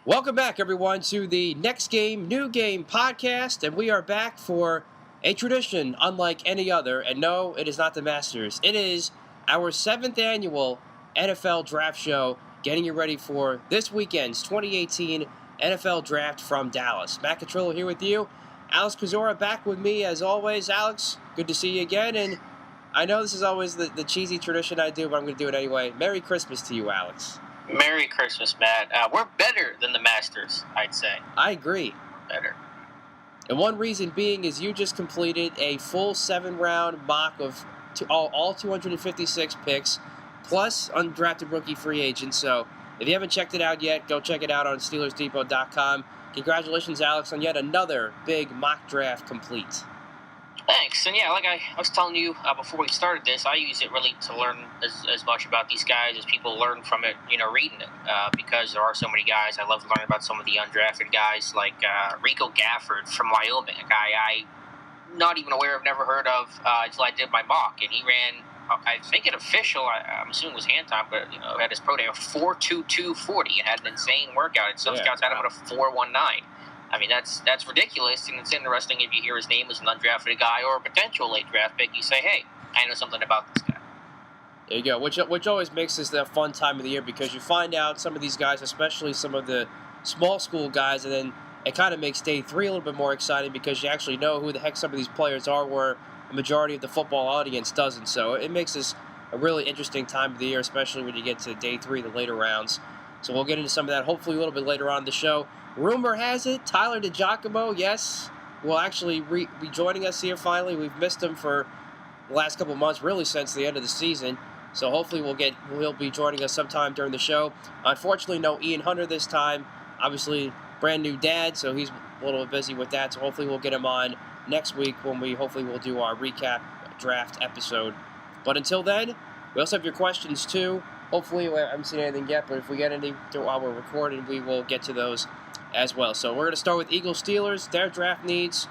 Welcome back, everyone, to the Next Game, New Game podcast, and we are back for a tradition unlike any other. And no, it is not the Masters. It is our 7th annual NFL Draft Show, getting you ready for this weekend's 2018 NFL Draft from Dallas. Matt Catrillo here with you. Alex Kozora back with me as always. Alex, good to see you again. And I know this is always the cheesy tradition I do, but I'm going to do it anyway. Merry Christmas to you, Alex. Merry Christmas, Matt. We're better than the Masters, I'd say. I agree. Better. And one reason being is you just completed a full 7-round mock of all 256 picks, plus undrafted rookie free agents. So if you haven't checked it out yet, go check it out on SteelersDepot.com. Congratulations, Alex, on yet another big mock draft complete. Thanks. And yeah, like I was telling you before we started this, I use it really to learn as much about these guys as people learn from it, reading it. Because there are so many guys. I love learning about some of the undrafted guys, like Rico Gafford from Wyoming, a guy I'm not even aware of, never heard of until I did my mock. And he ran, I think it official, I'm assuming it was hand time, but at his pro day, a 4.22.40 and had an insane workout. And some scouts had him at a 4.19. I mean, that's ridiculous, and it's interesting if you hear his name as an undrafted guy or a potential late draft pick, you say, hey, I know something about this guy. There you go, which always makes this a fun time of the year because you find out some of these guys, especially some of the small school guys, and then it kind of makes day 3 a little bit more exciting because you actually know who the heck some of these players are where the majority of the football audience doesn't. So it makes this a really interesting time of the year, especially when you get to day 3, the later rounds. So we'll get into some of that hopefully a little bit later on in the show. Rumor has it, Tyler DiGiacomo, yes, will actually be joining us here finally. We've missed him for the last couple of months, really since the end of the season. So hopefully he'll be joining us sometime during the show. Unfortunately, no Ian Hunter this time. Obviously, brand new dad, so he's a little bit busy with that. So hopefully we'll get him on next week when we'll do our recap draft episode. But until then, we also have your questions too. Hopefully, I haven't seen anything yet, but if we get any while we're recording, we will get to those as well. So we're going to start with Eagles Steelers, their draft needs,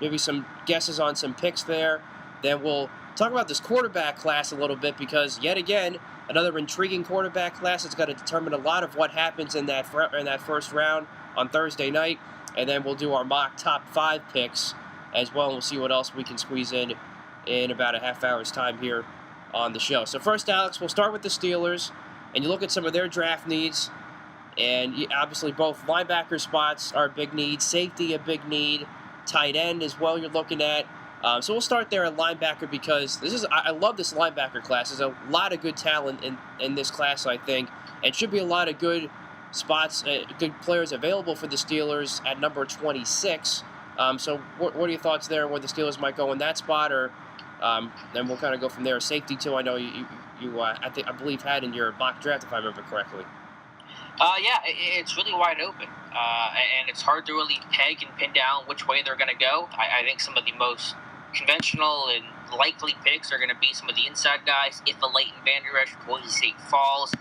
maybe some guesses on some picks there. Then we'll talk about this quarterback class a little bit because, yet again, another intriguing quarterback class that's going to determine a lot of what happens in that first round on Thursday night. And then we'll do our mock top 5 picks as well, and we'll see what else we can squeeze in about a half hour's time here on the show. So first, Alex, we'll start with the Steelers, and you look at some of their draft needs. And obviously both linebacker spots are a big need, safety a big need, tight end as well you're looking at. So we'll start there at linebacker because I love this linebacker class. There's a lot of good talent in this class, I think, and should be a lot of good spots, good players available for the Steelers at number 26. So what are your thoughts there, where the Steelers might go in that spot, or then we'll kind of go from there. Safety too, I know I believe had in your mock draft, if I remember correctly. Yeah, it's really wide open, and it's hard to really peg and pin down which way they're going to go. I think some of the most conventional and likely picks are going to be some of the inside guys. If a Leighton Vander Esch, Boise State falls,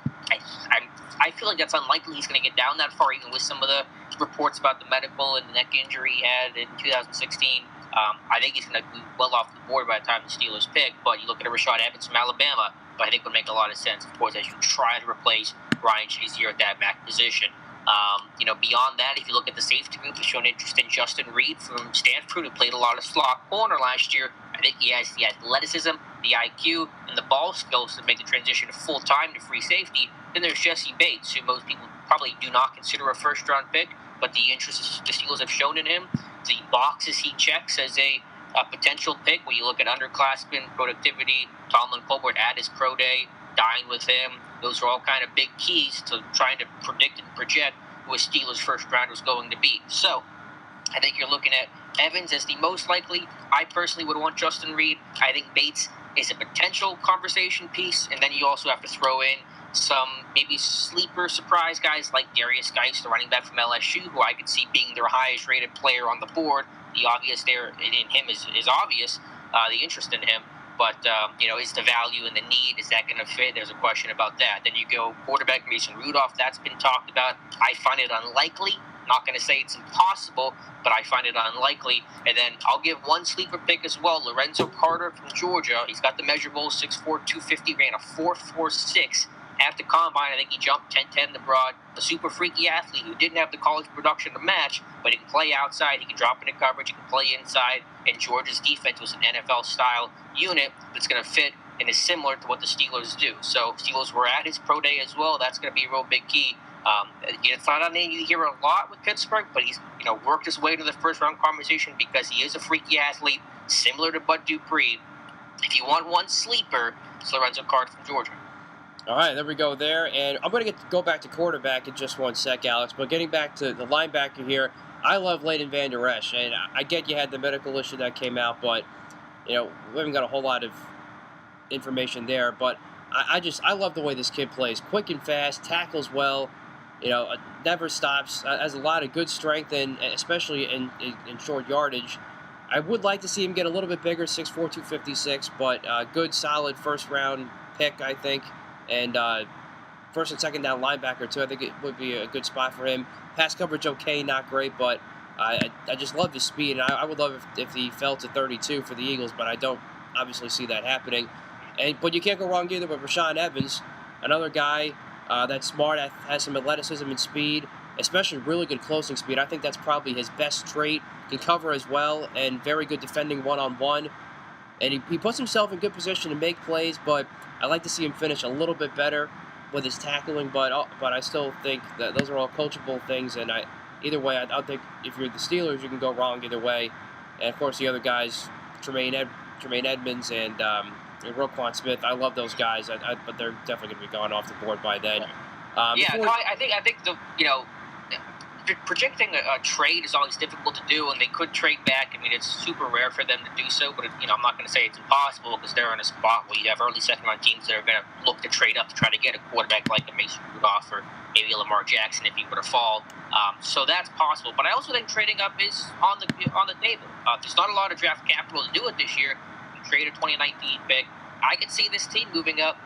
I feel like that's unlikely he's going to get down that far, even with some of the reports about the medical and the neck injury he had in 2016. I think he's going to be well off the board by the time the Steelers pick, but you look at a Rashad Evans from Alabama, but I think would make a lot of sense, of course, as you try to replace Ryan Shazier at that back position. Beyond that, if you look at the safety group, has shown interest in Justin Reed from Stanford, who played a lot of slot corner last year. I think he has the athleticism, the IQ, and the ball skills to make the transition full-time to free safety. Then there's Jesse Bates, who most people probably do not consider a first-round pick, but the interest the Steelers have shown in him, the boxes he checks as a potential pick, when you look at underclassmen, productivity, Tomlin Colbert at his pro day, dine with him. Those are all kind of big keys to trying to predict and project who a Steelers first round was going to be. So I think you're looking at Evans as the most likely. I personally would want Justin Reed. I think Bates is a potential conversation piece, and then you also have to throw in some maybe sleeper surprise guys like Darius Geis, the running back from LSU, who I could see being their highest rated player on the board. The obvious there in him is obvious, the interest in him. But, is the value and the need, is that going to fit? There's a question about that. Then you go quarterback Mason Rudolph. That's been talked about. I find it unlikely. Not going to say it's impossible, but I find it unlikely. And then I'll give one sleeper pick as well. Lorenzo Carter from Georgia. He's got the measurables, 6'4", 250, ran a 4.46 At the combine, I think he jumped 10-10 the broad. A super freaky athlete who didn't have the college production to match, but he can play outside, he can drop into coverage, he can play inside, and Georgia's defense was an NFL-style unit that's going to fit and is similar to what the Steelers do. So Steelers were at his pro day as well. That's going to be a real big key. It's not a name you hear a lot with Pittsburgh, but he's worked his way to the first-round conversation because he is a freaky athlete, similar to Bud Dupree. If you want one sleeper, it's Lorenzo Carter from Georgia. All right, there we go there. And I'm going to go back to quarterback in just one sec, Alex. But getting back to the linebacker here, I love Leighton Vander Esch. And I get you had the medical issue that came out, but, we haven't got a whole lot of information there. But I love the way this kid plays. Quick and fast, tackles well, never stops, has a lot of good strength, and especially in short yardage. I would like to see him get a little bit bigger, 6'4", 256, but good, solid first-round pick, I think. And first and second down linebacker, too. I think it would be a good spot for him. Pass coverage okay, not great, but I just love his speed. And I would love if he fell to 32 for the Eagles, but I don't obviously see that happening. But you can't go wrong either with Rashaan Evans, another guy that's smart, has some athleticism and speed, especially really good closing speed. I think that's probably his best trait. Can cover as well, and very good defending one-on-one. And he puts himself in good position to make plays, but I like to see him finish a little bit better with his tackling. But I still think that those are all coachable things. And either way, I don't think if you're the Steelers, you can go wrong either way. And, of course, the other guys, Tremaine Edmonds and Roquan Smith, I love those guys, but they're definitely going to be gone off the board by then. I think projecting a trade is always difficult to do, and they could trade back. I mean, it's super rare for them to do so, but I'm not going to say it's impossible because they're in a spot where you have early second-round teams that are going to look to trade up to try to get a quarterback like a Mason Rudolph or maybe a Lamar Jackson if he were to fall. So that's possible. But I also think trading up is on the table. There's not a lot of draft capital to do it this year. You trade a 2019 pick. I could see this team moving up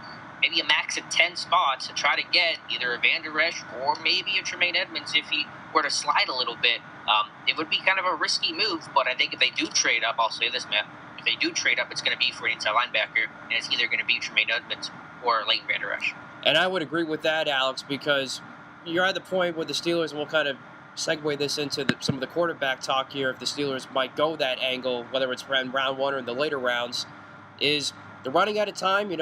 maybe a max of 10 spots to try to get either a Vander Esch or maybe a Tremaine Edmonds if he were to slide a little bit. It would be kind of a risky move, but I think if they do trade up, I'll say this, Matt, if they do trade up, it's going to be for an inside linebacker, and it's either going to be Tremaine Edmonds or Leighton Vander Esch. And I would agree with that, Alex, because you're at the point with the Steelers, and we'll kind of segue this into some of the quarterback talk here, if the Steelers might go that angle, whether it's round one or in the later rounds, is they're running out of time.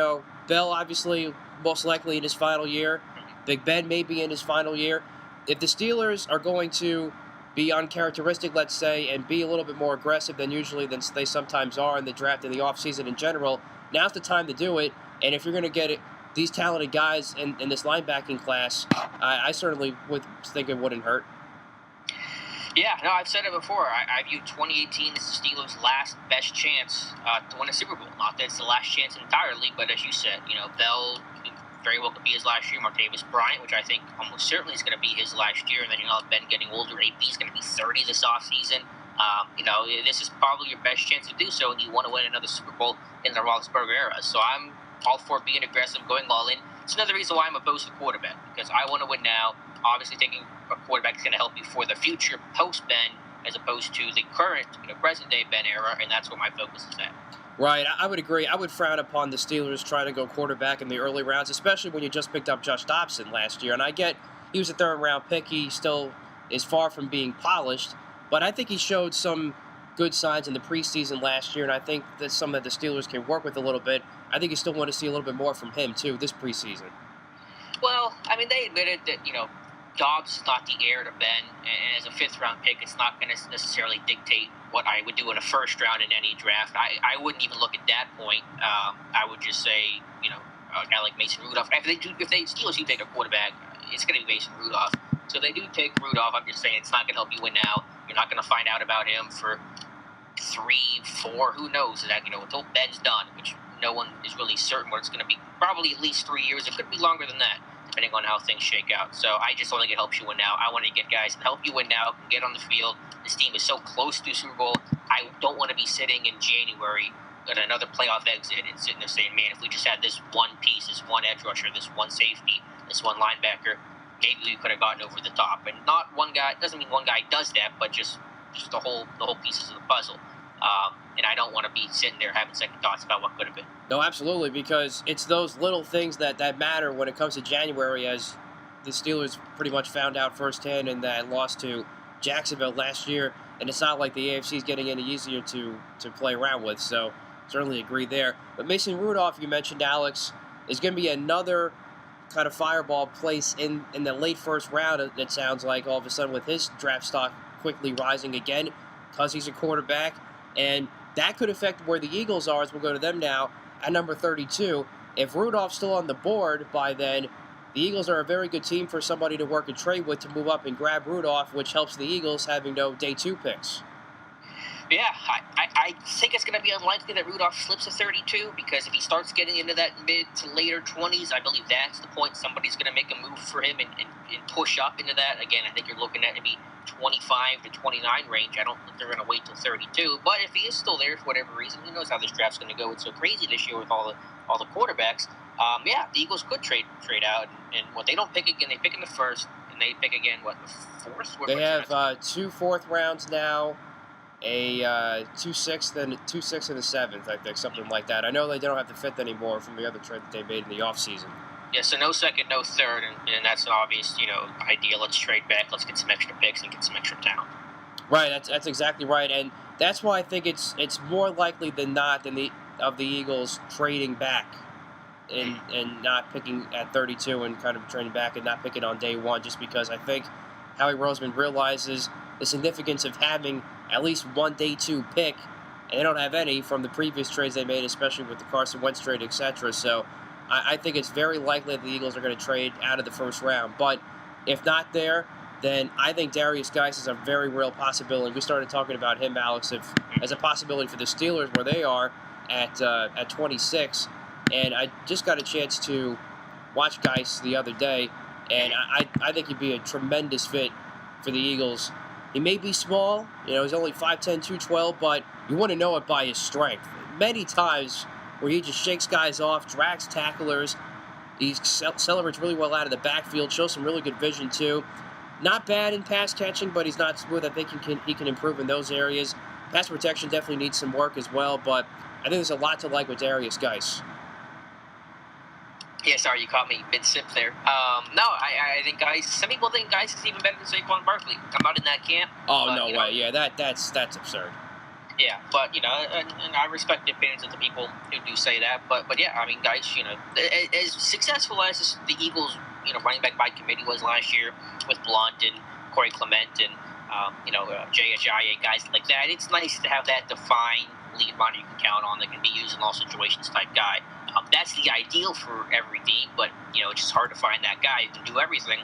Bell, obviously, most likely in his final year. Big Ben may be in his final year. If the Steelers are going to be uncharacteristic, let's say, and be a little bit more aggressive than they sometimes are in the draft and the offseason in general, now's the time to do it. And if you're going to get these talented guys in this linebacking class, I certainly would think it wouldn't hurt. Yeah, no, I've said it before. I view 2018 as the Steelers' last best chance to win a Super Bowl. Not that it's the last chance entirely, but as you said, Bell very well could be his last year. Martavis Bryant, which I think almost certainly is going to be his last year, and then Ben getting older. AP is going to be 30 this offseason. This is probably your best chance to do so, and you want to win another Super Bowl in the Roethlisberger era. So I'm all for being aggressive, going all in. It's another reason why I'm opposed to quarterback, because I want to win now. Obviously, taking a quarterback is going to help you for the future post-Ben as opposed to the current, present-day Ben era, and that's where my focus is at. Right, I would agree. I would frown upon the Steelers trying to go quarterback in the early rounds, especially when you just picked up Josh Dobson last year. And I get he was a third-round pick. He still is far from being polished, but I think he showed some good signs in the preseason last year, and I think that's something that the Steelers can work with a little bit. I think you still want to see a little bit more from him, too, this preseason. Well, they admitted that, Dobbs is not the heir to Ben, and as a fifth-round pick, it's not going to necessarily dictate what I would do in a first round in any draft. I wouldn't even look at that point. I would just say, a guy like Mason Rudolph. If they Steelers do take a quarterback, it's going to be Mason Rudolph. So if they do take Rudolph, I'm just saying it's not going to help you win now. You're not going to find out about him for 3, 4, who knows? That until Ben's done, which no one is really certain what it's going to be. Probably at least 3 years. It could be longer than that, depending on how things shake out. So I just don't think it helps you win now. I want to get guys that help you win now, can get on the field. This team is so close to Super Bowl. I don't want to be sitting in January at another playoff exit and sitting there saying, man, if we just had this one piece, this one edge rusher, this one safety, this one linebacker, maybe we could have gotten over the top. And not one guy, doesn't mean one guy does that, but just the whole pieces of the puzzle. and I don't want to be sitting there having second thoughts about what could have been. No, absolutely, because it's those little things that matter when it comes to January, as the Steelers pretty much found out firsthand in that loss to Jacksonville last year, and it's not like the AFC is getting any easier to play around with, so certainly agree there. But Mason Rudolph, you mentioned, Alex, is going to be another kind of fireball place in the late first round, it sounds like, all of a sudden, with his draft stock quickly rising again because he's a quarterback, and that could affect where the Eagles are, as we'll go to them now, at number 32. If Rudolph's still on the board by then, the Eagles are a very good team for somebody to work a trade with to move up and grab Rudolph, which helps the Eagles having no day 2 picks. Yeah, I think it's going to be unlikely that Rudolph slips to 32, because if he starts getting into that mid to later 20s, I believe that's the point somebody's going to make a move for him and push up into that. Again, I think you're looking at maybe 25 to 29 range. I don't think they're going to wait till 32. But if he is still there for whatever reason, who knows how this draft's going to go? It's so crazy this year with all the quarterbacks. Yeah, the Eagles could trade out, and what they don't pick again, they pick in the first, and they pick again the fourth. They have 2 fourth rounds now, a 2 sixth and 2 6th and a 7th, I think, something like that. I know they don't have the 5th anymore from the other trade that they made in the offseason. Yeah, so no second, no third, and that's an obvious, idea. Let's trade back, let's get some extra picks and get some extra talent. Right, that's exactly right, and that's why I think it's more likely than not of the Eagles trading back and not picking at 32 and kind of trading back and not picking on day 1, just because I think Howie Roseman realizes the significance of having at least one day 2 pick, and they don't have any from the previous trades they made, especially with the Carson Wentz trade, etc. So I think it's very likely that the Eagles are going to trade out of the first round. But if not there, then I think Darius Geis is a very real possibility. We started talking about him, Alex, as a possibility for the Steelers, where they are at 26. And I just got a chance to watch Geis the other day, and I think he'd be a tremendous fit for the Eagles. He may be small, he's only 5'10", 212, but you want to know it by his strength. Many times where he just shakes guys off, drags tacklers. He celebrates really well out of the backfield, shows some really good vision too. Not bad in pass catching, but he's not smooth. I think he can improve in those areas. Pass protection definitely needs some work as well, but I think there's a lot to like with Darius Geis. Yeah, sorry, you caught me mid-sip there. No, I think some people think Geis is even better than Saquon Barkley. I'm not in that camp. Oh, but, no way. Yeah, that's absurd. Yeah, but, and I respect the opinions of the people who do say that. But yeah, I mean, Geis, as successful as the Eagles, running back by committee was last year with Blunt and Corey Clement and, Jay Ajayi, guys like that, it's nice to have that defined lead runner you can count on that can be used in all situations type guy. That's the ideal for every team, but, it's just hard to find that guy who can do everything.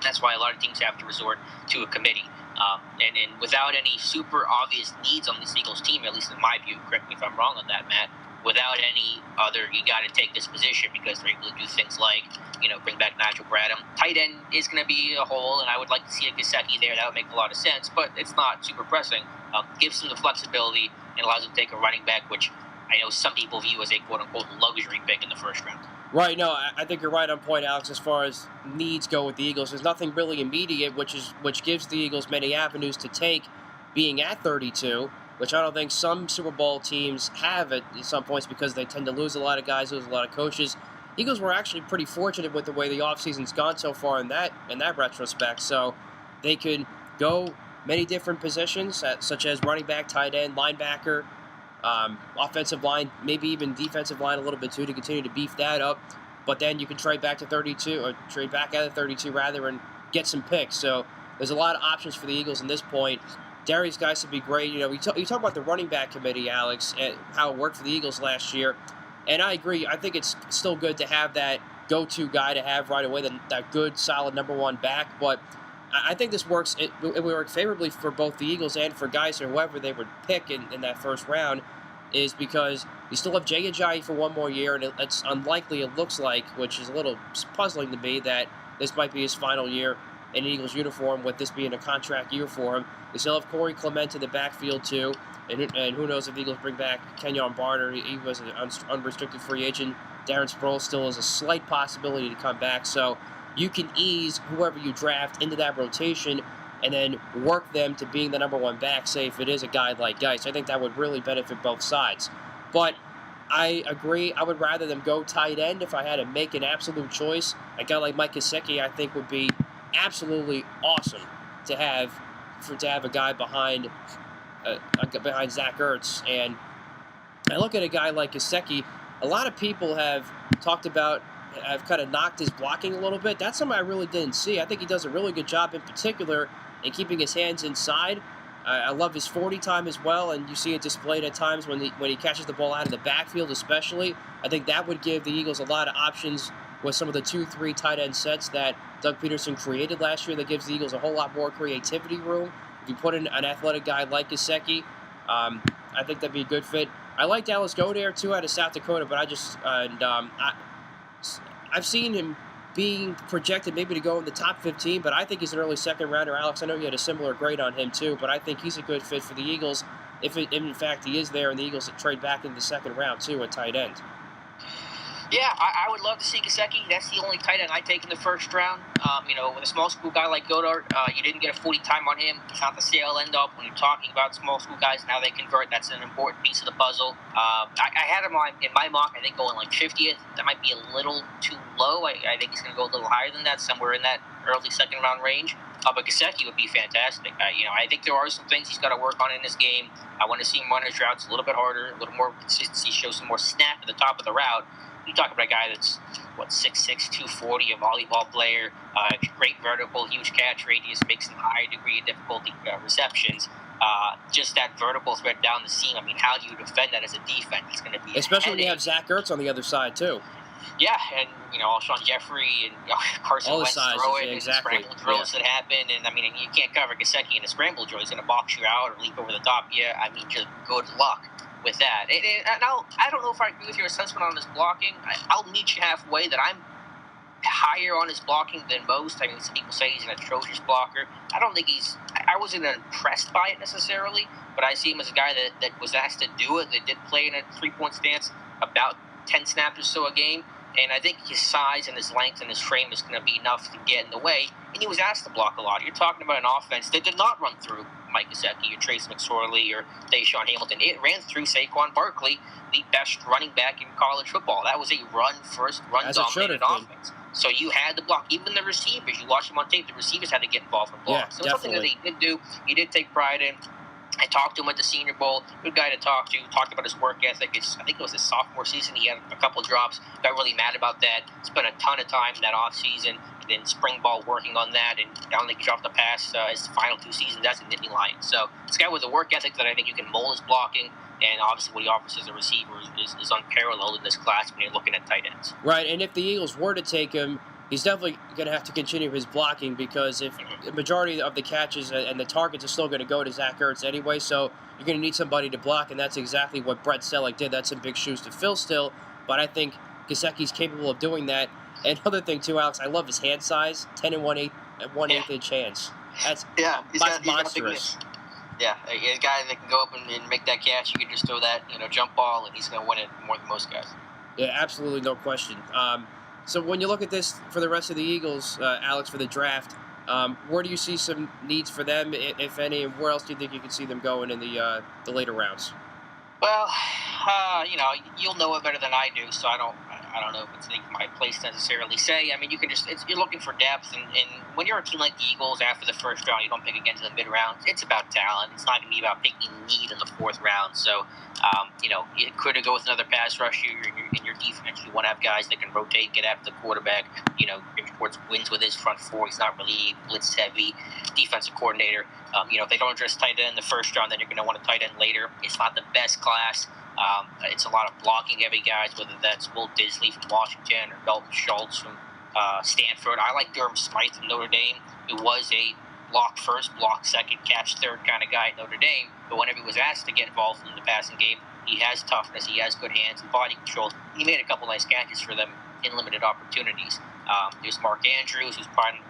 That's why a lot of teams have to resort to a committee. And without any super obvious needs on this Eagles team, at least in my view, correct me if I'm wrong on that, Matt, without any other, you got to take this position because they're able to do things like, bring back Nigel Bradham. Tight end is going to be a hole, and I would like to see a Gesicki there. That would make a lot of sense, but it's not super pressing. Gives them the flexibility and allows them to take a running back, which I know some people view as a quote-unquote luxury pick in the first round. Right, no, I think you're right on point, Alex, as far as needs go with the Eagles. There's nothing really immediate, which gives the Eagles many avenues to take, being at 32, which I don't think some Super Bowl teams have at some points because they tend to lose a lot of guys, lose a lot of coaches. Eagles were actually pretty fortunate with the way the offseason's gone so far in that retrospect, so they could go many different positions, such as running back, tight end, linebacker, offensive line, maybe even defensive line a little bit too, to continue to beef that up. But then you can trade back to 32, or trade back out of 32 rather, and get some picks. So there's a lot of options for the Eagles in this point. Darius Geis would be great. You talk about the running back committee, Alex, and how it worked for the Eagles last year. And I agree. I think it's still good to have that go-to guy to have right away, that good, solid number 1 back. But I think this works. It would work favorably for both the Eagles and for Geis or whoever they would pick in that first round, is because you still have Jay Ajayi for one more year, and it's unlikely, it looks like, which is a little puzzling to me, that this might be his final year in an Eagles uniform, with this being a contract year for him. They still have Corey Clement in the backfield, too, and who knows if the Eagles bring back Kenyon Barner. He was an unrestricted free agent. Darren Sproles still has a slight possibility to come back, so you can ease whoever you draft into that rotation. and then work them to being the number one back, say if it is a guy like Geis. I think that would really benefit both sides. But I agree. I would rather them go tight end if I had to make an absolute choice. A guy like Mike Gesicki, I think, would be absolutely awesome to have a guy behind Zach Ertz. And I look at a guy like Gesicki. A lot of people have talked about, have kind of knocked his blocking a little bit. That's something I really didn't see. I think he does a really good job, in particular, in keeping his hands inside. I love his 40 time as well, and you see it displayed at times when he catches the ball out of the backfield, especially. I think that would give the Eagles a lot of options with some of the 2-3 tight end sets that Doug Peterson created last year. That gives the Eagles a whole lot more creativity room. If you put in an athletic guy like Gesicki, I think that'd be a good fit. I like Dallas Goedert too out of South Dakota, but I've seen him being projected maybe to go in the top 15, but I think he's an early second rounder. Alex, I know you had a similar grade on him too, but I think he's a good fit for the Eagles if in fact he is there, and the Eagles trade back in the second round too at tight end. Yeah, I would love to see Gesicki. That's the only tight end I take in the first round. With a small school guy like Goddard, you didn't get a 40 time on him. It's not the sail end up. When you're talking about small school guys, now they convert. That's an important piece of the puzzle. I had him in my mock, I think, going like 50th. That might be a little too low. I think he's going to go a little higher than that, somewhere in that early second round range. But Gesicki would be fantastic. I think there are some things he's got to work on in this game. I want to see him run his routes a little bit harder, a little more consistency, show some more snap at the top of the route. You talk about a guy that's, 6'6", 240, a volleyball player, great vertical, huge catch radius, makes some high degree of difficulty receptions. Just that vertical threat down the seam. I mean, how do you defend that as a defense? It's going to be especially when you have Zach Ertz on the other side too. Yeah, and Alshon Jeffrey and Carson Wentz throw it, exactly. And scramble drills that happen, and you can't cover Gesicki in a scramble drill. He's going to box you out or leap over the top. Yeah, just good luck with that. And I don't know if I agree with your assessment on his blocking. I'll meet you halfway that I'm higher on his blocking than most. Some people say he's an atrocious blocker. I don't think I wasn't impressed by it necessarily, but I see him as a guy that was asked to do it, that did play in a 3-point stance about 10 snaps or so a game. And I think his size and his length and his frame is going to be enough to get in the way. And he was asked to block a lot. You're talking about an offense that did not run through Mike Gesicki or Trace McSorley or Deshaun Hamilton. It ran through Saquon Barkley, the best running back in college football. That was a run-first, run-dominated offense. So you had to block. Even the receivers, you watch them on tape, the receivers had to get involved and block. Yeah, so it's something that he did do. He did take pride in. I talked to him at the Senior Bowl. Good guy to talk to. Talked about his work ethic. I think it was his sophomore season. He had a couple drops. Got really mad about that. Spent a ton of time that off season, and then spring ball working on that. And I don't think he dropped the pass his final 2 seasons as a Nittany Lion. So this guy with a work ethic that I think you can mold his blocking. And obviously what he offers as a receiver is unparalleled in this class when you're looking at tight ends. Right, and if the Eagles were to take him, he's definitely going to have to continue his blocking, because if the majority of the catches and the targets are still going to go to Zach Ertz anyway, so you're going to need somebody to block, and that's exactly what Brett Selleck did. That's some big shoes to fill still, but I think Gesicki's capable of doing that. And another thing too, Alex, I love his hand size, 10 and 1/8 inch hands. That's monstrous. Yeah, a guy that can go up and make that catch. You can just throw that, jump ball, and he's going to win it more than most guys. Yeah, absolutely, no question. So when you look at this for the rest of the Eagles, Alex, for the draft, where do you see some needs for them, if any, and where else do you think you can see them going in the later rounds? Well, you'll know it better than I do, so I don't know if it's my place to necessarily say. You can you're looking for depth, and when you're a team like the Eagles, after the first round, you don't pick against the mid rounds. It's about talent. It's not going to be about picking need in the 4th round. So, you could go with another pass rusher in your defense. You want to have guys that can rotate, get after the quarterback. Jim Schwartz wins with his front 4. He's not really blitz heavy. Defensive coordinator. If they don't address tight end in the first round, then you're going to want a tight end later. It's not the best class. It's a lot of blocking heavy guys, whether that's Will Disley from Washington or Dalton Schultz from Stanford. I like Durham Smythe from Notre Dame, who was a block first, block second, catch third kind of guy at Notre Dame. But whenever he was asked to get involved in the passing game, he has toughness, he has good hands and body control. He made a couple nice catches for them in limited opportunities. There's Mark Andrews, who's probably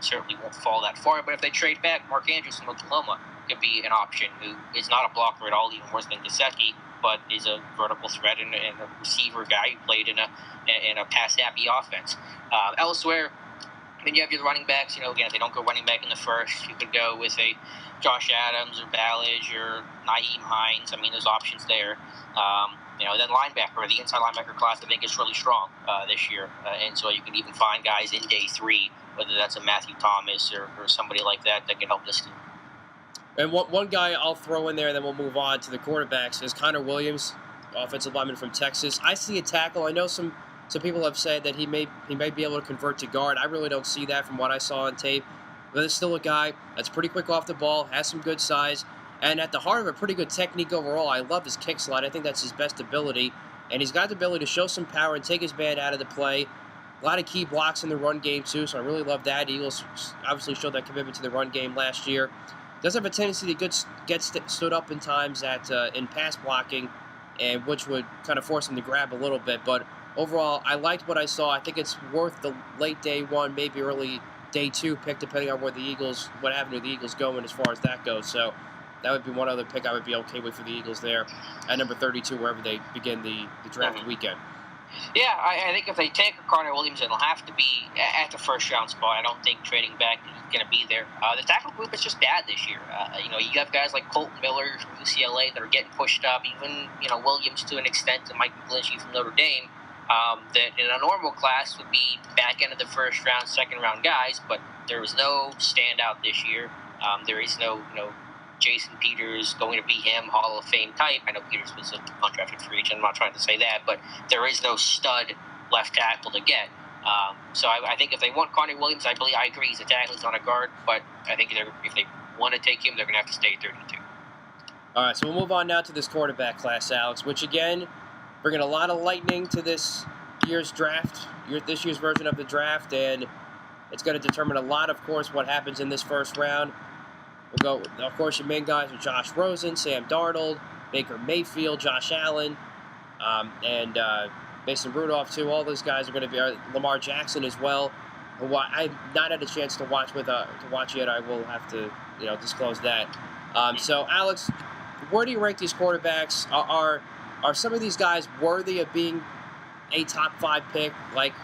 certainly won't fall that far. But if they trade back, Mark Andrews from Oklahoma could be an option, who is not a blocker at all, even worse than Gesicki, but is a vertical threat and a receiver guy who played in a pass-happy offense. Elsewhere, Then you have your running backs. Again, if they don't go running back in the first, you could go with a Josh Adams or Ballage or Naeem Hines. I mean, there's options there. Then linebacker, the inside linebacker class, I think is really strong this year. And so you can even find guys in day 3, whether that's a Matthew Thomas or somebody like that can help this team. And one guy I'll throw in there, and then we'll move on to the quarterbacks, is Connor Williams, offensive lineman from Texas. I see a tackle. I know some people have said that he may be able to convert to guard. I really don't see that from what I saw on tape. But there's still a guy that's pretty quick off the ball, has some good size, and at the heart of it, pretty good technique overall. I love his kick slide. I think that's his best ability. And he's got the ability to show some power and take his man out of the play. A lot of key blocks in the run game, too, so I really love that. Eagles obviously showed that commitment to the run game last year. Does have a tendency to get stood up in times in pass blocking, and which would kind of force him to grab a little bit. But overall, I liked what I saw. I think it's worth the late day 1, maybe early day 2 pick, depending on what avenue the Eagles go in as far as that goes. So that would be one other pick I would be okay with for the Eagles there at number 32, wherever they begin the draft weekend. Yeah, I think if they take Connor Williams, it'll have to be at the first-round spot. I don't think trading back is going to be there. The tackle group is just bad this year. You have guys like Colton Miller from UCLA that are getting pushed up, even Williams to an extent, and Mike McGlinchey from Notre Dame, that in a normal class would be back end of the first-round, second-round guys, but there was no standout this year. There is no Jason Peters going to be him, Hall of Fame type. I know Peters was a undrafted free agent. I'm not trying to say that, but there is no stud left tackle to get. So I think if they want Connor Williams, I agree he's a tackle, he's not a guard, but I think if they want to take him, they're going to have to stay at 32. All right, so we'll move on now to this quarterback class, Alex, which again, bringing a lot of lightning to this year's draft, this year's version of the draft, and it's going to determine a lot, of course, what happens in this first round. We'll go, of course, your main guys are Josh Rosen, Sam Darnold, Baker Mayfield, Josh Allen, and Mason Rudolph, too. All those guys are going to be Lamar Jackson as well. I've not had a chance to watch yet. I will have to, disclose that. So, Alex, where do you rank these quarterbacks? Are some of these guys worthy of being a top 5 pick, like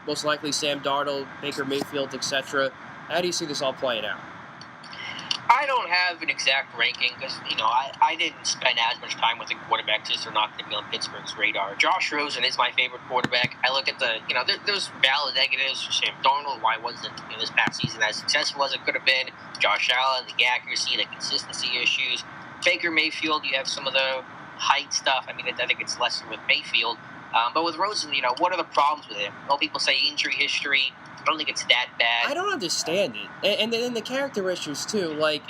most likely Sam Darnold, Baker Mayfield, etc.? How do you see this all playing out? I don't have an exact ranking because, I didn't spend as much time with the quarterbacks as they're not going to be on Pittsburgh's radar. Josh Rosen is my favorite quarterback. I look at there's valid negatives for Sam Darnold. Why wasn't this past season as successful as it could have been? Josh Allen, the accuracy, the consistency issues. Baker Mayfield, you have some of the height stuff. I think it's lesser with Mayfield. But with Rosen, what are the problems with him? Well, people say injury history. I don't think it's that bad. I don't understand it. And then the character issues, too. Like,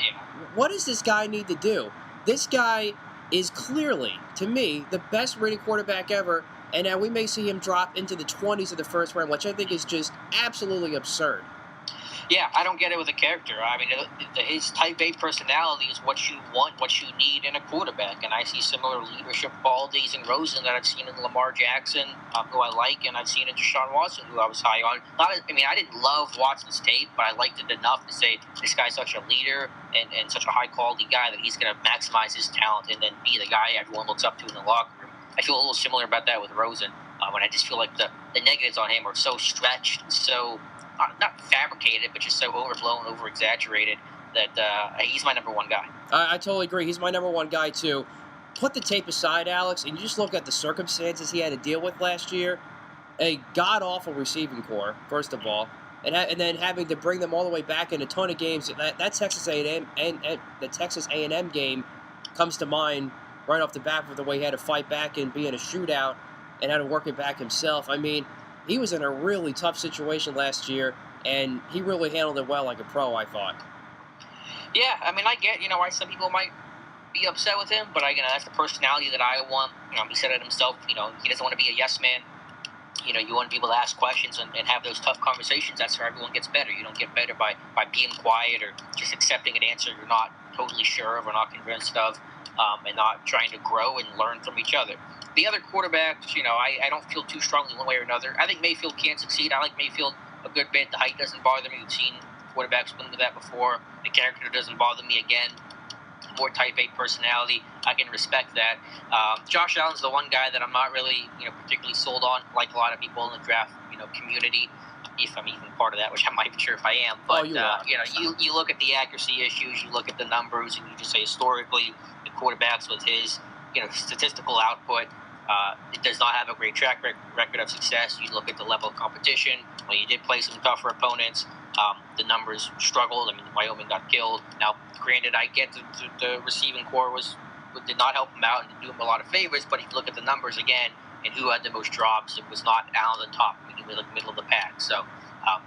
What does this guy need to do? This guy is clearly, to me, the best rated quarterback ever, and now we may see him drop into the 20s of the first round, which I think is just absolutely absurd. Yeah, I don't get it with a character. His type A personality is what you want, what you need in a quarterback. And I see similar leadership qualities in Rosen that I've seen in Lamar Jackson, who I like, and I've seen in Deshaun Watson, who I was high on. I didn't love Watson's tape, but I liked it enough to say this guy's such a leader and such a high-quality guy that he's going to maximize his talent and then be the guy everyone looks up to in the locker room. I feel a little similar about that with Rosen. And I just feel like the negatives on him are so stretched, so not fabricated, but just so overblown, over-exaggerated that he's my number 1 guy. I totally agree. He's my number 1 guy, too. Put the tape aside, Alex, and you just look at the circumstances he had to deal with last year. A god-awful receiving core, first of all, and then having to bring them all the way back in a ton of games. That Texas A&M and the Texas A&M game comes to mind right off the bat with the way he had to fight back and be in a shootout and had to work it back himself. He was in a really tough situation last year, and he really handled it well like a pro, I thought. Yeah, I get, why some people might be upset with him, but that's the personality that I want. He said it himself, he doesn't want to be a yes man. You want to be able to ask questions and have those tough conversations. That's how everyone gets better. You don't get better by being quiet or just accepting an answer you're not totally sure of or not convinced of, and not trying to grow and learn from each other. The other quarterbacks, I don't feel too strongly one way or another. I think Mayfield can succeed. I like Mayfield a good bit. The height doesn't bother me. We've seen quarterbacks win with that before. The character doesn't bother me again. More type A personality. I can respect that. Josh Allen's the one guy that I'm not really, particularly sold on, like a lot of people in the draft, community. if I'm even part of that, which I'm not even sure if I am. But you look at the accuracy issues, you look at the numbers, and you just say historically the quarterbacks with his statistical output. It does not have a great track record of success. You look at the level of competition. When you did play some tougher opponents, the numbers struggled. I mean, Wyoming got killed. Now, granted, I get the receiving core did not help him out and do him a lot of favors, but if you look at the numbers again and who had the most drops, it was not Allen on top. He was like middle of the pack. So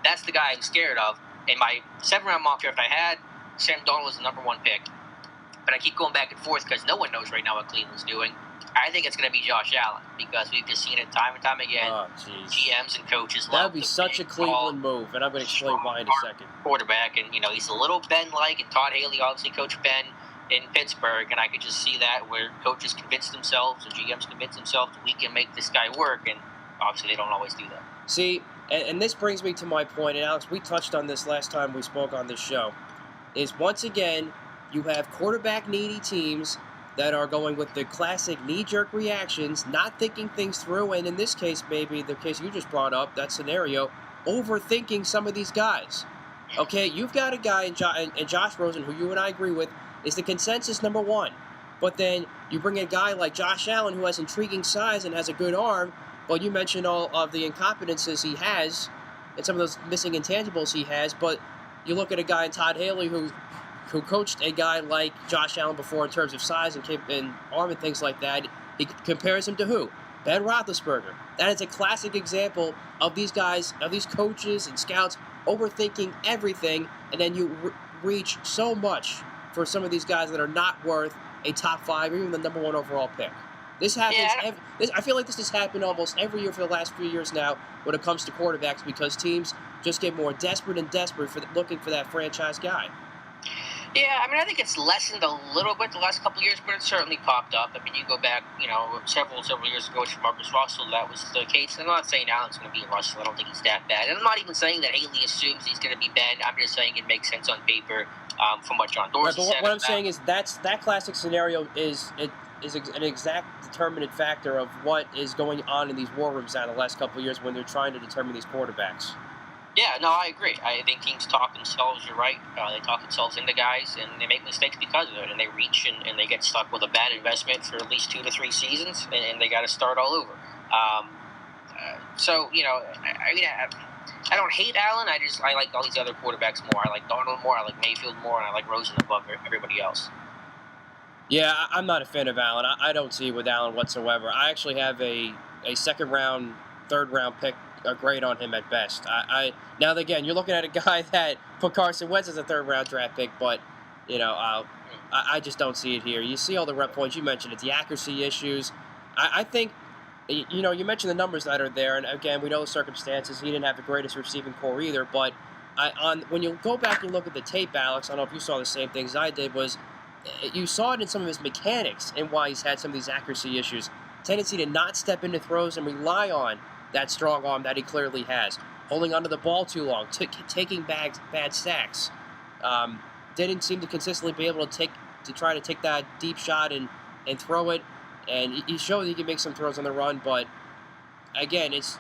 that's the guy I'm scared of. In my 7-round mock draft I had, Sam Darnold was the number 1 pick. But I keep going back and forth because no one knows right now what Cleveland's doing. I think it's going to be Josh Allen because we've just seen it time and time again. GMs and coaches love. That would be such a Cleveland move, and I'm going to explain why in a second. Quarterback, and he's a little Ben-like, and Todd Haley obviously coached Ben in Pittsburgh, and I could just see that where coaches convince themselves and GMs convince themselves we can make this guy work, and obviously they don't always do that. See, and this brings me to my point, and Alex, we touched on this last time we spoke on this show, is once again you have quarterback-needy teams that are going with the classic knee-jerk reactions, not thinking things through, and in this case, maybe the case you just brought up, that scenario, overthinking some of these guys. Okay, you've got a guy in Josh Rosen, who you and I agree with, is the consensus number 1. But then you bring a guy like Josh Allen, who has intriguing size and has a good arm, but you mentioned all of the incompetences he has, and some of those missing intangibles he has, but you look at a guy in Todd Haley who coached a guy like Josh Allen before in terms of size and arm and things like that. He compares him to who? Ben Roethlisberger. That is a classic example of these guys, of these coaches and scouts overthinking everything, and then you reach so much for some of these guys that are not worth a top 5 or even the number 1 overall pick. This happens. I feel like this has happened almost every year for the last few years now when it comes to quarterbacks because teams just get more desperate and desperate for looking for that franchise guy. Yeah, I mean, I think it's lessened a little bit the last couple of years, but it certainly popped up. I mean, you go back, several years ago with Marcus Russell, that was the case. I'm not saying Allen's going to be Russell. I don't think he's that bad. And I'm not even saying that Haley assumes he's going to be Ben. I'm just saying it makes sense on paper from what John Dorsey said. What I'm saying is that classic scenario is an exact determinant factor of what is going on in these war rooms now the last couple of years when they're trying to determine these quarterbacks. Yeah, no, I agree. I think teams talk themselves, you're right. They talk themselves into guys, and they make mistakes because of it, and they reach and they get stuck with a bad investment for at least 2 to 3 seasons, and they got to start all over. I don't hate Allen. I like all these other quarterbacks more. I like Darnold more. I like Mayfield more, and I like Rosen above everybody else. Yeah, I'm not a fan of Allen. I don't see it with Allen whatsoever. I actually have a second-round, third-round pick a grade on him at best. Now again, you're looking at a guy that put Carson Wentz as a 3rd-round draft pick, but I just don't see it here. You see all the rep points you mentioned. It's the accuracy issues. I think you mentioned the numbers that are there, and again, we know the circumstances. He didn't have the greatest receiving core either, but when you go back and look at the tape, Alex, I don't know if you saw the same things I did. You saw it in some of his mechanics and why he's had some of these accuracy issues. Tendency to not step into throws and rely on that strong arm that he clearly has. Holding onto the ball too long, taking bad sacks. Didn't seem to consistently be able to try to take that deep shot and throw it. And he showed he can make some throws on the run, but again, it's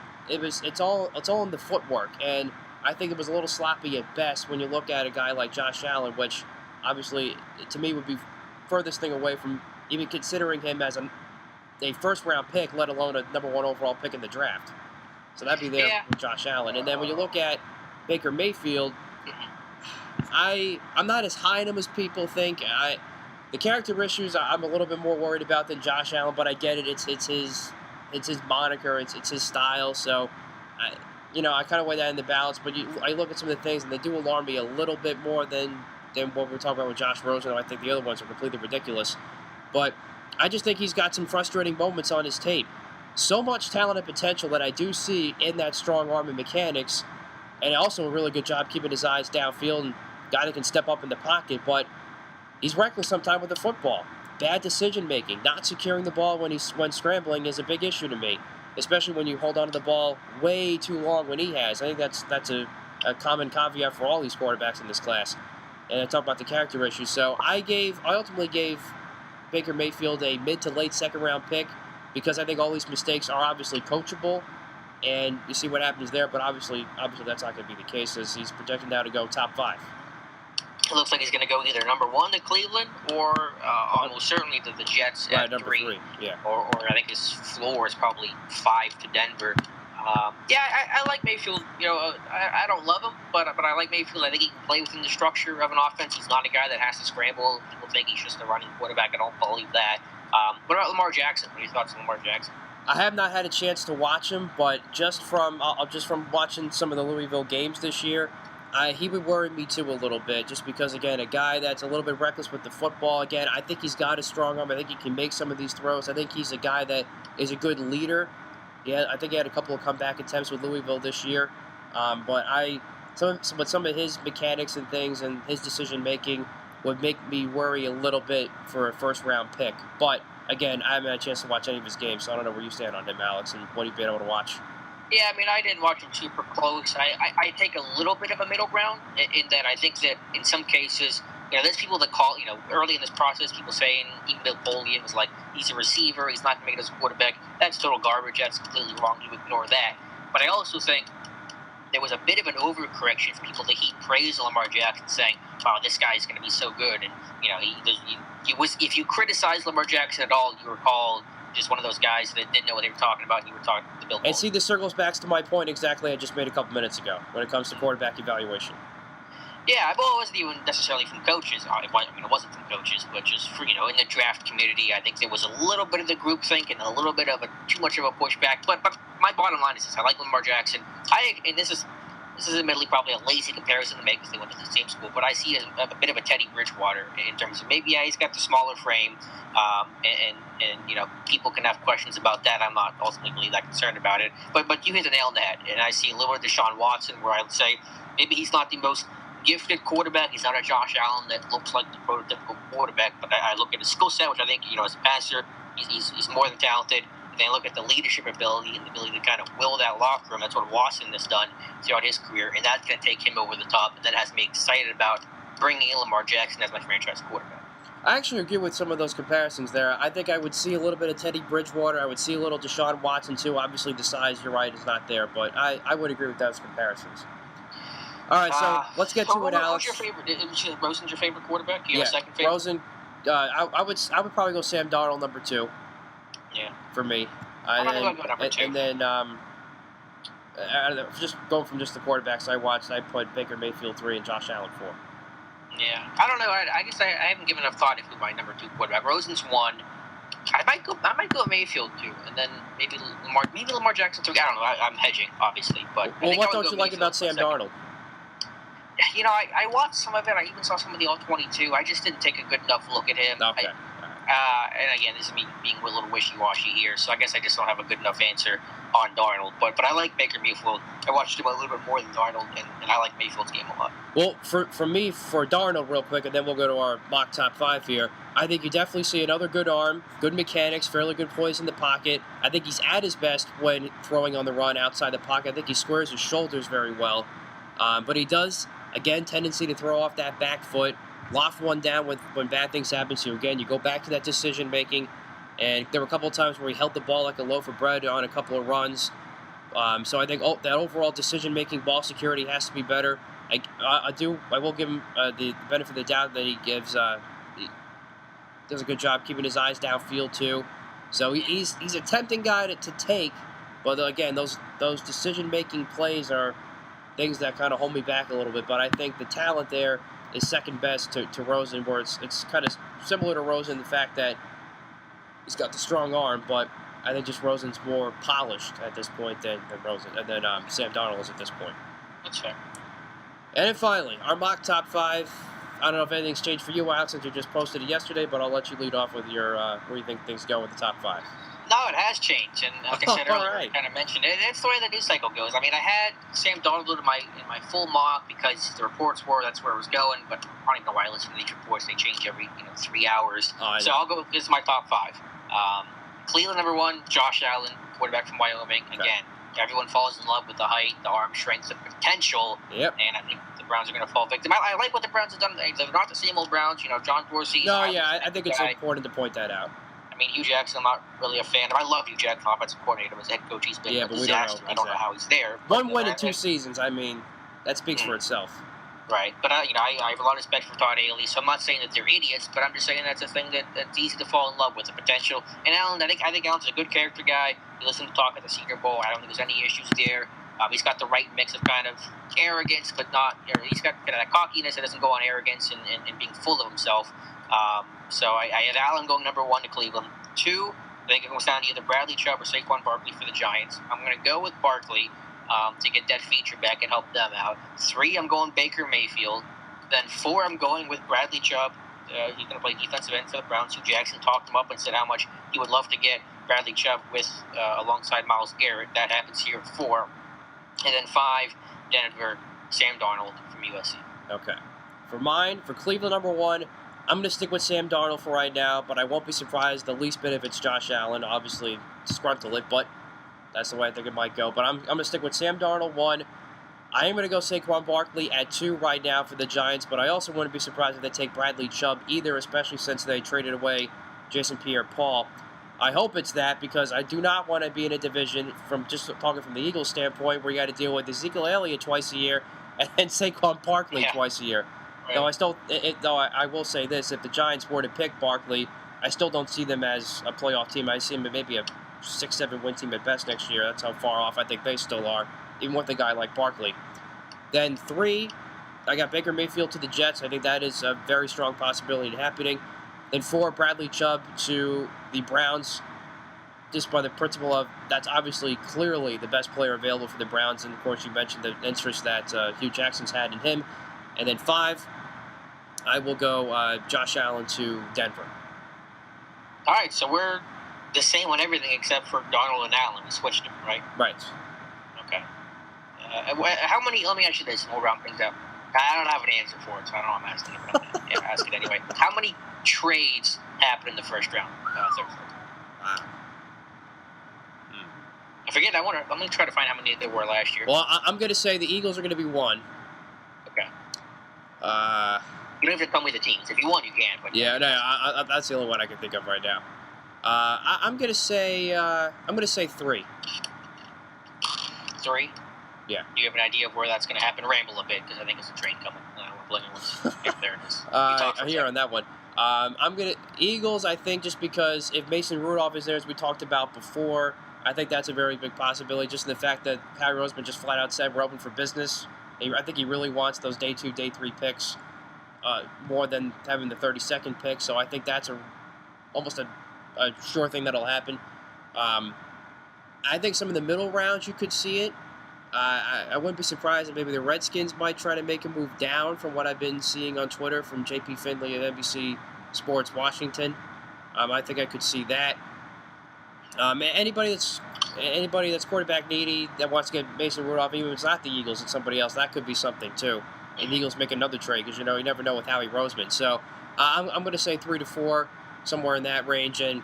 all in the footwork. And I think it was a little sloppy at best when you look at a guy like Josh Allen, which obviously to me would be furthest thing away from even considering him as a first-round pick, let alone a number 1 overall pick in the draft. So that'd be there with Josh Allen. And then when you look at Baker Mayfield, I'm not as high on him as people think. The character issues I'm a little bit more worried about than Josh Allen, but I get it. It's his moniker. It's his style. So, I kind of weigh that in the balance. But I look at some of the things, and they do alarm me a little bit more than what we're talking about with Josh Rosen. I think the other ones are completely ridiculous. But I just think he's got some frustrating moments on his tape. So much talent and potential that I do see in that strong arm and mechanics, and also a really good job keeping his eyes downfield and guy that can step up in the pocket, but he's reckless sometimes with the football. Bad decision making, not securing the ball when scrambling is a big issue to me, especially when you hold on to the ball way too long when he has. I think that's a common caveat for all these quarterbacks in this class. And I talk about the character issues. So I ultimately gave Baker Mayfield a mid to late 2nd-round pick because I think all these mistakes are obviously coachable, and you see what happens there. But obviously that's not going to be the case, as he's projected now to go top 5. It looks like he's going to go either number 1 to Cleveland or almost certainly to the Jets Right, at number 3. Yeah. Or I think his floor is probably 5 to Denver. I like Mayfield. I don't love him, but I like Mayfield. I think he can play within the structure of an offense. He's not a guy that has to scramble. People think he's just a running quarterback. I don't believe that. What about Lamar Jackson? What are your thoughts on Lamar Jackson? I have not had a chance to watch him, but just from watching some of the Louisville games this year, he would worry me too a little bit, just because, again, a guy that's a little bit reckless with the football. Again, I think he's got a strong arm. I think he can make some of these throws. I think he's a guy that is a good leader. Yeah, I think he had a couple of comeback attempts with Louisville this year. But some of his mechanics and things and his decision making would make me worry a little bit for a first-round pick. But again, I haven't had a chance to watch any of his games, so I don't know where you stand on him, Alex, and what you've been able to watch. Yeah, I mean, I didn't watch him super close. I take a little bit of a middle ground in that I think that in some cases, there's people that call, early in this process, people saying even Bill Polian was like, he's a receiver, he's not going to make it as a quarterback. That's total garbage. That's completely wrong to ignore that. But I also think there was a bit of an overcorrection for people to heap praise on Lamar Jackson, saying, wow, this guy's going to be so good. And, if you criticize Lamar Jackson at all, you were called just one of those guys that didn't know what they were talking about, and you were talking to Bill Polian. And see, this circles back to my point exactly I just made a couple minutes ago when it comes to quarterback evaluation. Yeah, well, it wasn't even necessarily from coaches. It wasn't from coaches, but just for, in the draft community, I think there was a little bit of the groupthink and a little bit of too much of a pushback. But my bottom line is this: I like Lamar Jackson. And this is admittedly probably a lazy comparison to make because they went to the same school, but I see it as a bit of a Teddy Bridgewater in terms of maybe he's got the smaller frame, and people can have questions about that. I'm not ultimately really that concerned about it. But you hit the nail on the head, and I see a little bit of Deshaun Watson, where I would say maybe he's not the most gifted quarterback. He's not a Josh Allen that looks like the prototypical quarterback, but I look at his skill set, which I think, as a passer, he's more than talented. And then I look at the leadership ability and the ability to kind of will that locker room. That's what Watson has done throughout his career, and that's going to take him over the top, and that has me excited about bringing in Lamar Jackson as my franchise quarterback. I actually agree with some of those comparisons there. I think I would see a little bit of Teddy Bridgewater. I would see a little Deshaun Watson, too. Obviously, the size, you're right, is not there, but I would agree with those comparisons. All right, so let's get to it, Alex. Who's your favorite? Is Rosen's your favorite quarterback? Do you have a second favorite? Rosen. I would probably go Sam Darnold number 2. Yeah. For me. I'm going to go number 2. And then, I don't know, just going from just the quarterbacks I watched, I put Baker Mayfield 3 and Josh Allen 4. Yeah. I don't know. I guess I haven't given enough thought to who my number 2 quarterback. Rosen's 1. I might go Mayfield 2, and then maybe Lamar Jackson 3. I don't know. I'm hedging, obviously, but well, what don't you like about Sam Darnold? I watched some of it. I even saw some of the All-22. I just didn't take a good enough look at him. Okay. And again, this is me being a little wishy-washy here, so I guess I just don't have a good enough answer on Darnold. But I like Baker Mayfield. I watched him a little bit more than Darnold, and I like Mayfield's game a lot. Well, for me, for Darnold, real quick, and then we'll go to our mock top 5 here, I think you definitely see another good arm, good mechanics, fairly good poise in the pocket. I think he's at his best when throwing on the run outside the pocket. I think he squares his shoulders very well. But he does, again, tendency to throw off that back foot, loft one down when bad things happen. So, again, you go back to that decision-making. And there were a couple of times where he held the ball like a loaf of bread on a couple of runs. So I think that overall decision-making, ball security has to be better. I will give him the benefit of the doubt that he gives. He does a good job keeping his eyes downfield too. So he's a tempting guy to take, but again, those decision-making plays are things that kind of hold me back a little bit. But I think the talent there is second best to Rosen, where it's kind of similar to Rosen, the fact that he's got the strong arm, but I think just Rosen's more polished at this point than Sam Darnold is at this point. That's fair. And then finally, our mock top 5. I don't know if anything's changed for you, Alex, since you just posted it yesterday, but I'll let you lead off with your where you think things go with the top 5. No, it has changed, and like I said earlier, right. I kind of mentioned it. It's the way the news cycle goes. I mean, I had Sam Darnold in my full mock because the reports were that's where it was going, but I don't even know why I listen to these reports. They change every 3 hours. So I'll go. This is my top 5. Cleveland number 1, Josh Allen, quarterback from Wyoming. Okay. Again, everyone falls in love with the height, the arm strength, the potential. Yep. And I think the Browns are going to fall victim. I like what the Browns have done. They're not the same old Browns. John Dorsey. No, yeah, I think it's important to point that out. I mean, Hugh Jackson, I'm not really a fan of. I love Hugh Jackson, offensive coordinator. As head coach, he's been a but we don't know. disaster. I don't know how he's there. One win in 2 seasons. I mean, that speaks for itself. Right, but I have a lot of respect for Todd Haley, so I'm not saying that they're idiots, but I'm just saying that's a thing that's easy to fall in love with, the potential. And Allen, I think Allen's a good character guy. You listen to talk at the Senior Bowl, I don't think there's any issues there. He's got the right mix of kind of arrogance, but not, he's got kind of that cockiness that doesn't go on arrogance and being full of himself. So I have Allen going number 1 to Cleveland. 2, I think it comes down to either Bradley Chubb or Saquon Barkley for the Giants. I'm going to go with Barkley to get that feature back and help them out. 3, I'm going Baker Mayfield. Then 4, I'm going with Bradley Chubb. He's going to play defensive end for the Browns. Hugh Jackson talked him up and said how much he would love to get Bradley Chubb with alongside Myles Garrett. That happens here at 4. And then 5, Denver, Sam Darnold from USC. Okay. For Cleveland, number 1, I'm going to stick with Sam Darnold for right now, but I won't be surprised the least bit if it's Josh Allen. Obviously, disgruntled it, but that's the way I think it might go. But I'm going to stick with Sam Darnold, 1. I am going to go Saquon Barkley at 2 right now for the Giants, but I also wouldn't be surprised if they take Bradley Chubb either, especially since they traded away Jason Pierre-Paul. I hope it's that, because I do not want to be in a division, from just talking from the Eagles standpoint, where you got to deal with Ezekiel Elliott twice a year and Saquon Barkley twice a year. Right. Though I will say this: if the Giants were to pick Barkley, I still don't see them as a playoff team. I see them maybe a 6-7 win team at best next year. That's how far off I think they still are, even with a guy like Barkley. Then 3, I got Baker Mayfield to the Jets. I think that is a very strong possibility of happening. Then 4, Bradley Chubb to the Browns, just by the principle of that's obviously clearly the best player available for the Browns. And, of course, you mentioned the interest that Hugh Jackson's had in him. And then 5, I will go Josh Allen to Denver. All right, so we're the same on everything except for Darnold and Allen. We switched them, right? Right. Okay. How many? Let me ask you this, and we'll round things up. I don't have an answer for it, so I don't know why I'm asking it, but I'm going to ask it anyway. How many trades happened in the first round? Thursday? I forget. I'm going to try to find how many there were last year. Well, I'm going to say the Eagles are going to be 1. Okay. You don't have to tell me the teams. If you want, you can. But yeah, no, that's the only one I can think of right now. I'm going to say 3. 3? Yeah. Do you have an idea of where that's going to happen? Ramble a bit, because I think it's a train coming. There it is. I'm here on that one. I'm going to Eagles, I think, just because if Mason Rudolph is there, as we talked about before, I think that's a very big possibility, just in the fact that Howie Roseman just flat out said we're open for business. I think he really wants those day 2, day 3 picks more than having the 32nd pick, so I think that's almost a sure thing that'll happen. I think some of the middle rounds you could see it. I wouldn't be surprised if maybe the Redskins might try to make a move down from what I've been seeing on Twitter from JP Finley of NBC Sports Washington. I think I could see that. Anybody that's quarterback needy that wants to get Mason Rudolph, even if it's not the Eagles, it's somebody else, that could be something too. And the Eagles make another trade because you never know with Howie Roseman. So I'm going to say 3 to 4, somewhere in that range. And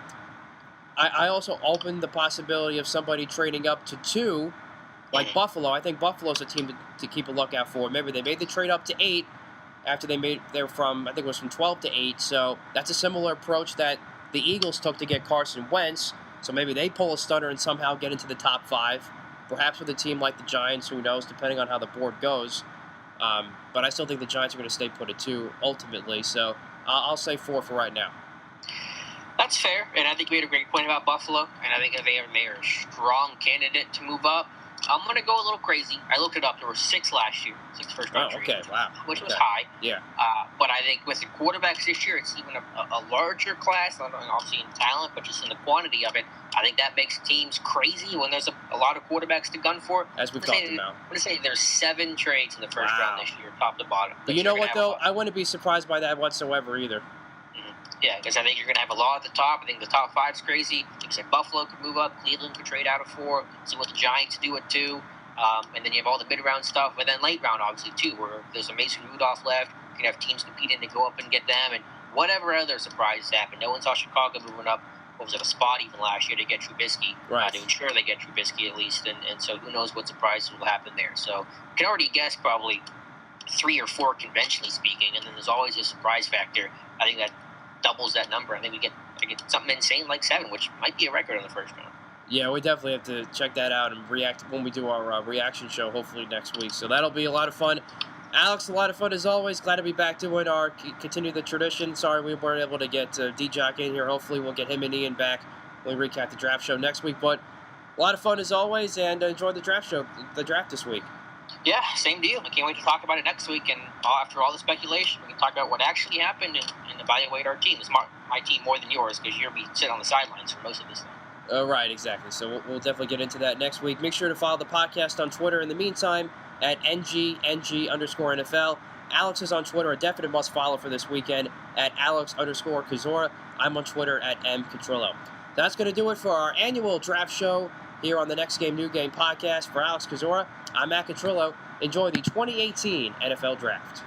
I also opened the possibility of somebody trading up to 2. Like Buffalo, I think Buffalo's a team to keep a lookout for. Remember, they made the trade up to 8 after they're from, I think it was from 12 to 8. So that's a similar approach that the Eagles took to get Carson Wentz. So maybe they pull a stunner and somehow get into the top 5. Perhaps with a team like the Giants, who knows, depending on how the board goes. But I still think the Giants are going to stay put at 2 ultimately. So I'll say 4 for right now. That's fair, and I think we had a great point about Buffalo, and I think they are a strong candidate to move up. I'm going to go a little crazy. I looked it up. There were 6 last year, 6 first-round trades. Okay, wow. Which was high. Yeah. But I think with the quarterbacks this year, it's even a larger class, not obviously in talent, but just in the quantity of it. I think that makes teams crazy when there's a lot of quarterbacks to gun for. As we've talked about. I'm going to say there's 7 trades in the first round this year, top to bottom. But you know what, though? I wouldn't be surprised by that whatsoever either. Yeah, because I think you're going to have a lot at the top. I think the top 5's crazy. Like I said, Buffalo could move up. Cleveland could trade out of 4. See what the Giants do at 2. And then you have all the mid-round stuff. And then late round, obviously, too, where there's a Mason Rudolph left. You can have teams competing to go up and get them. And whatever other surprises happen. No one saw Chicago moving up. What was it, a spot even last year to get Trubisky. Right. To ensure they get Trubisky at least. And so who knows what surprises will happen there. So you can already guess probably 3 or 4 conventionally speaking. And then there's always a surprise factor. I think that doubles that number. I think we get get something insane like 7, which might be a record on the first round. Yeah, we definitely have to check that out and react when we do our reaction show, hopefully next week. So that'll be a lot of fun. Alex, a lot of fun as always. Glad to be back doing continue the tradition. Sorry we weren't able to get D-Jock in here. Hopefully we'll get him and Ian back when we recap the draft show next week. But a lot of fun as always, and enjoy the draft this week. Yeah, same deal. I can't wait to talk about it next week. And after all the speculation, we can talk about what actually happened and evaluate our team. It's my team more than yours because you'll be sitting on the sidelines for most of this thing. Right, exactly. So we'll definitely get into that next week. Make sure to follow the podcast on Twitter in the meantime at NG_NFL. Alex is on Twitter, a definite must follow for this weekend at Alex_Kozora. I'm on Twitter at MControllo. That's going to do it for our annual draft show here on the Next Game New Game podcast. For Alex Kozora, I'm Matt Contrillo. Enjoy the 2018 NFL Draft.